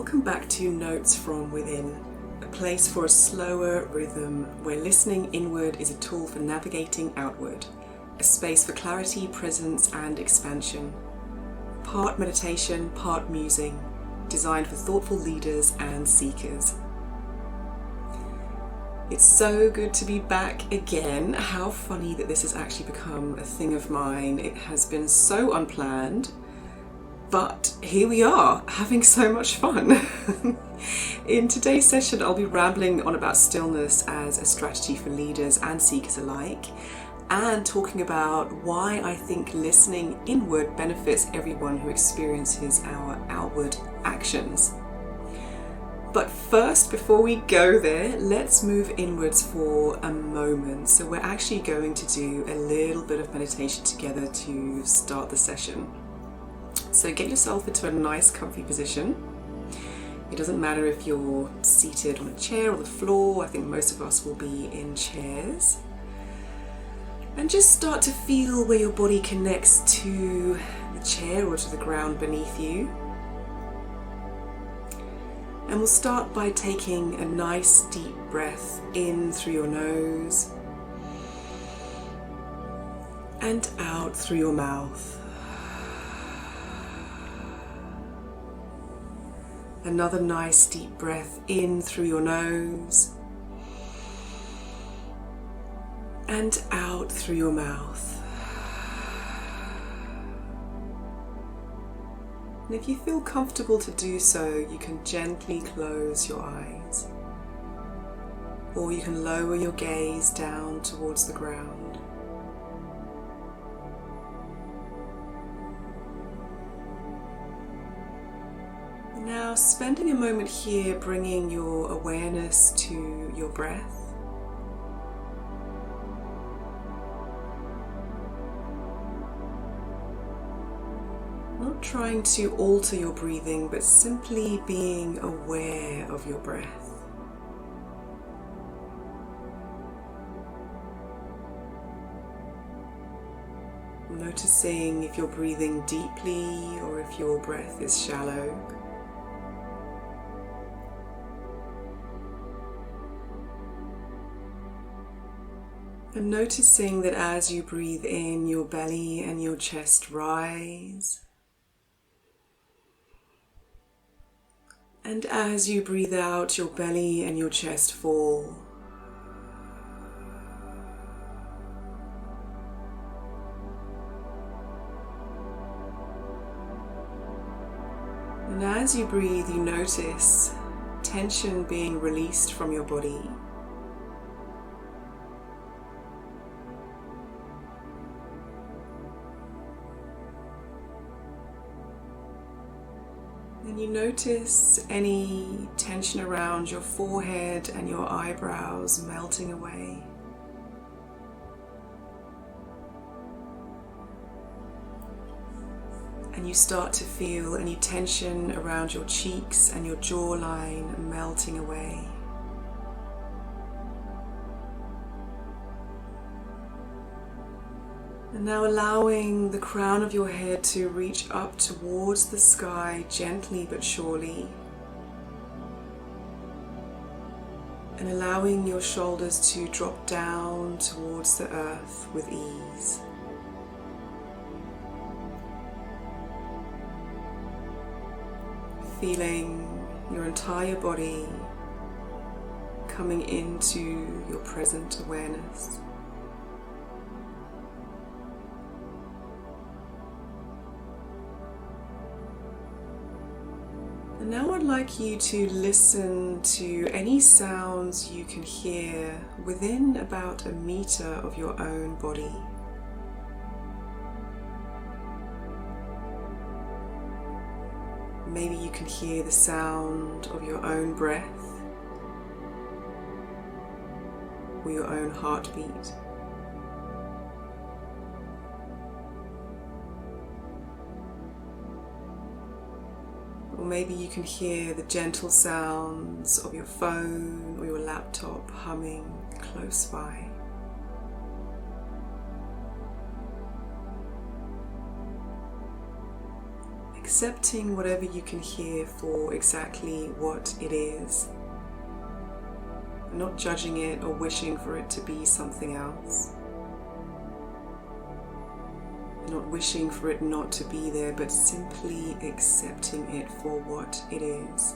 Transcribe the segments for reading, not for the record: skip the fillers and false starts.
Welcome back to Notes from Within, a place for a slower rhythm where listening inward is a tool for navigating outward, a space for clarity, presence and expansion. Part meditation, part musing, designed for thoughtful leaders and seekers. It's so good to be back again. How funny that this has actually become a thing of mine. It has been so unplanned, but here we are, having so much fun. In today's session, I'll be rambling on about stillness as a strategy for leaders and seekers alike, and talking about why I think listening inward benefits everyone who experiences our outward actions. But first, before we go there, let's move inwards for a moment. So we're actually going to do a little bit of meditation together to start the session. So get yourself into a nice comfy position. It doesn't matter if you're seated on a chair or the floor. I think most of us will be in chairs. And just start to feel where your body connects to the chair or to the ground beneath you. And we'll start by taking a nice deep breath in through your nose and out through your mouth. Another nice deep breath in through your nose and out through your mouth. And if you feel comfortable to do so, you can gently close your eyes, or you can lower your gaze down towards the ground. Now, spending a moment here bringing your awareness to your breath. Not trying to alter your breathing, but simply being aware of your breath. Noticing if you're breathing deeply or if your breath is shallow. And noticing that as you breathe in, your belly and your chest rise. And as you breathe out, your belly and your chest fall. And as you breathe, you notice tension being released from your body. And you notice any tension around your forehead and your eyebrows melting away. And you start to feel any tension around your cheeks and your jawline melting away. And now allowing the crown of your head to reach up towards the sky gently but surely. And allowing your shoulders to drop down towards the earth with ease. Feeling your entire body coming into your present awareness. And now I'd like you to listen to any sounds you can hear within about 1 meter of your own body. Maybe you can hear the sound of your own breath or your own heartbeat. Or maybe you can hear the gentle sounds of your phone or your laptop humming close by. accepting whatever you can hear for exactly what it is, not judging it or wishing for it to be something else, not wishing for it not to be there, but simply accepting it for what it is.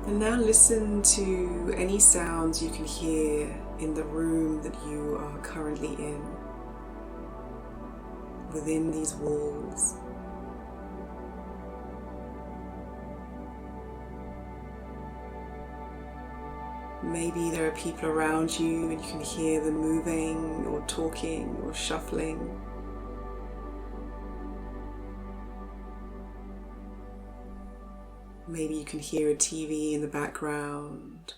And now listen to any sounds you can hear in the room that you are currently in, within these walls. Maybe there are people around you and you can hear them moving or talking or shuffling. Maybe you can hear a TV in the background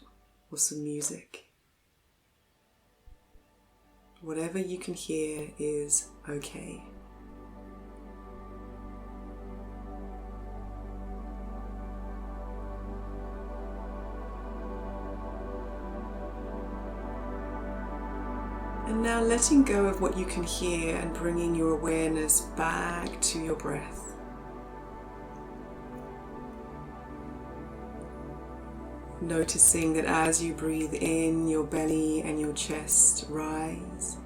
or some music. Whatever you can hear is okay. And now letting go of what you can hear and bringing your awareness back to your breath. Noticing that as you breathe in, your belly and your chest rise.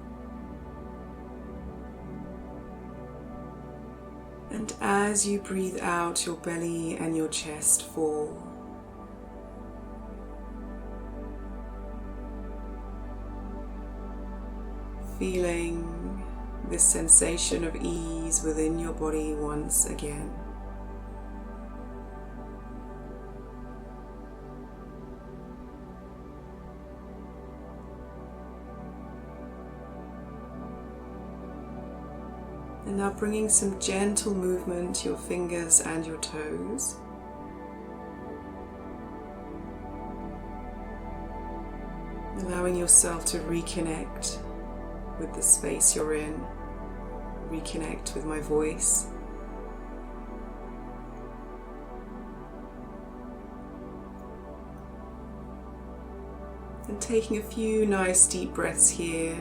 And as you breathe out, your belly and your chest fall. Feeling this sensation of ease within your body once again. And now bringing some gentle movement to your fingers and your toes. Allowing yourself to reconnect with the space you're in, reconnect with my voice. And taking a few nice deep breaths here.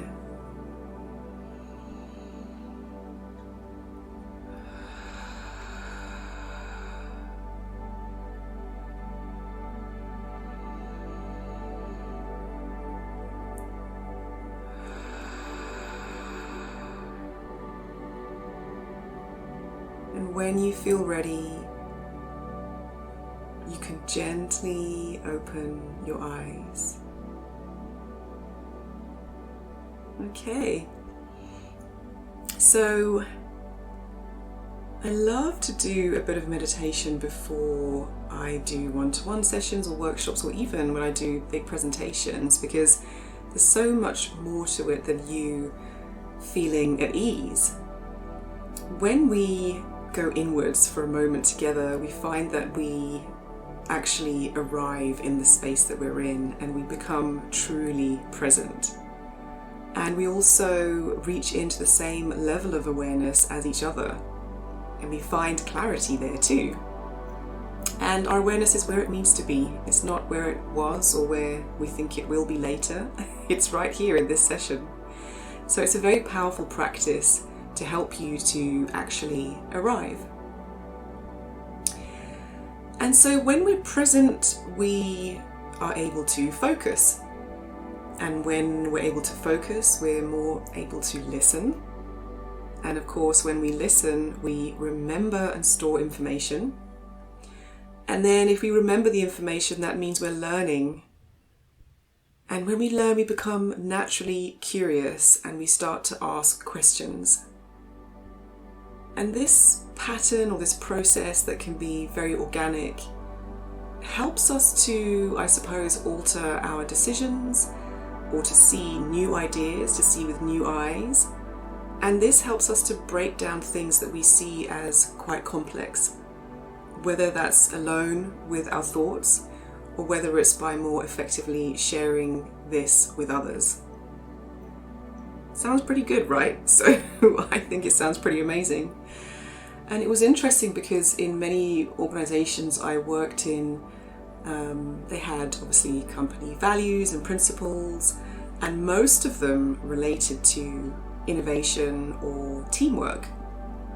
And when you feel ready, you can gently open your eyes. Okay, so I love to do a bit of meditation before I do one-to-one sessions or workshops, or even when I do big presentations, because there's so much more to it than you feeling at ease. When we go inwards for a moment together, we find that we actually arrive in the space that we're in and we become truly present. And we also reach into the same level of awareness as each other, and we find clarity there too. And our awareness is where it needs to be. It's not where it was or where we think it will be later. It's right here in this session. So it's a very powerful practice to help you to actually arrive. And so when we're present, we are able to focus. And when we're able to focus, we're more able to listen. And of course, when we listen, we remember and store information. And then if we remember the information, that means we're learning. And when we learn, we become naturally curious and we start to ask questions. And this pattern or this process that can be very organic helps us to, I suppose, alter our decisions or to see new ideas, to see with new eyes. And this helps us to break down things that we see as quite complex, whether that's alone with our thoughts or whether it's by more effectively sharing this with others. Sounds pretty good, right? So I think it sounds pretty amazing. And it was interesting because in many organizations I worked in, they had obviously company values and principles, and most of them related to innovation or teamwork,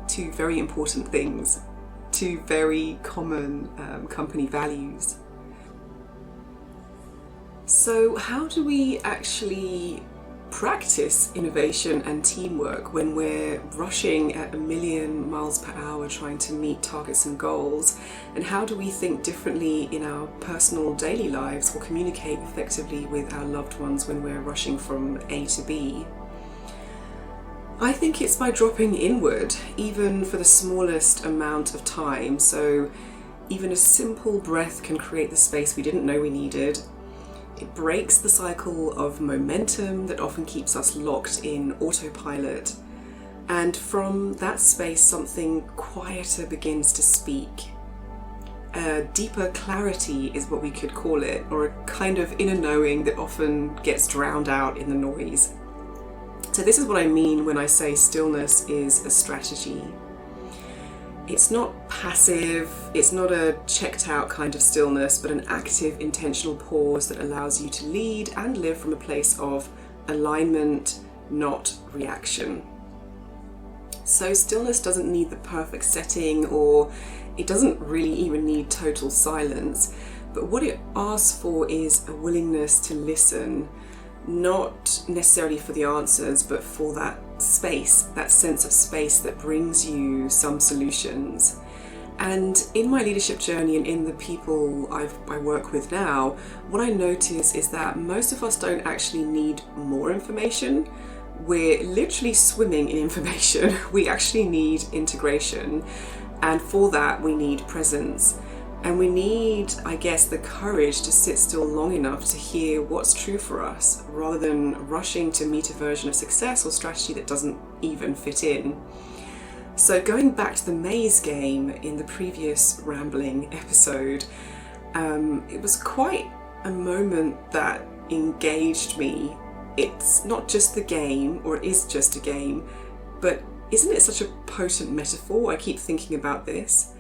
two very important things, two very common company values. So how do we actually practice innovation and teamwork when we're rushing at 1,000,000 miles per hour trying to meet targets and goals? And how do we think differently in our personal daily lives or communicate effectively with our loved ones when we're rushing from A to B? I think it's by dropping inward, even for the smallest amount of time. So even a simple breath can create the space we didn't know we needed. It breaks the cycle of momentum that often keeps us locked in autopilot. And from that space, something quieter begins to speak. A deeper clarity is what we could call it, or a kind of inner knowing that often gets drowned out in the noise. So this is what I mean when I say stillness is a strategy. It's not passive, it's not a checked out kind of stillness, but an active, intentional pause that allows you to lead and live from a place of alignment, not reaction. So stillness doesn't need the perfect setting, or it doesn't really even need total silence, but what it asks for is a willingness to listen, not necessarily for the answers, but for that space, that sense of space that brings you some solutions. And in my leadership journey and in the people I work with now, what I notice is that most of us don't actually need more information. We're literally swimming in information. We actually need integration. And for that, we need presence. And we need, I guess, the courage to sit still long enough to hear what's true for us, rather than rushing to meet a version of success or strategy that doesn't even fit in. So going back to the maze game in the previous rambling episode, it was quite a moment that engaged me. It's not just the game, or it is just a game, but isn't it such a potent metaphor? I keep thinking about this.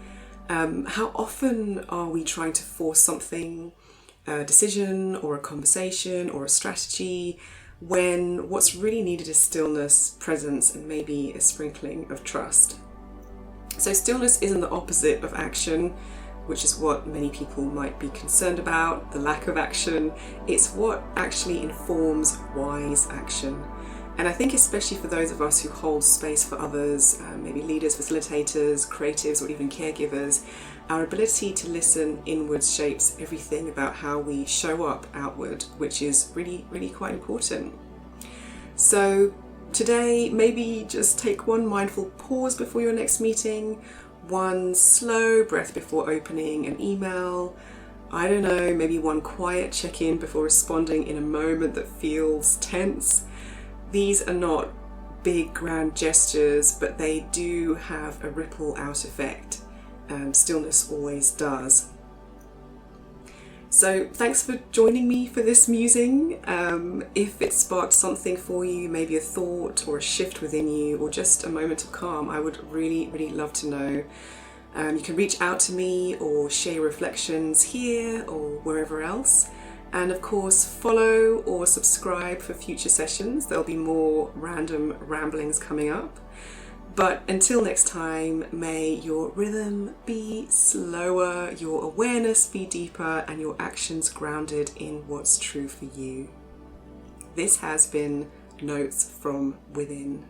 How often are we trying to force something, a decision or a conversation or a strategy, when what's really needed is stillness, presence, and maybe a sprinkling of trust? So stillness isn't the opposite of action, which is what many people might be concerned about, the lack of action. It's what actually informs wise action. And I think especially for those of us who hold space for others, maybe leaders, facilitators, creatives, or even caregivers, our ability to listen inwards shapes everything about how we show up outward, which is really, really quite important. So today, maybe just take one mindful pause before your next meeting, one slow breath before opening an email, I don't know, maybe one quiet check-in before responding in a moment that feels tense. These are not big grand gestures, but they do have a ripple out effect. Stillness always does. So thanks for joining me for this musing. If it sparked something for you, maybe a thought or a shift within you, or just a moment of calm, I would really, really love to know. You can reach out to me or share reflections here or wherever else. And of course, follow or subscribe for future sessions. There'll be more random ramblings coming up. But until next time, may your rhythm be slower, your awareness be deeper, and your actions grounded in what's true for you. This has been Notes from Within.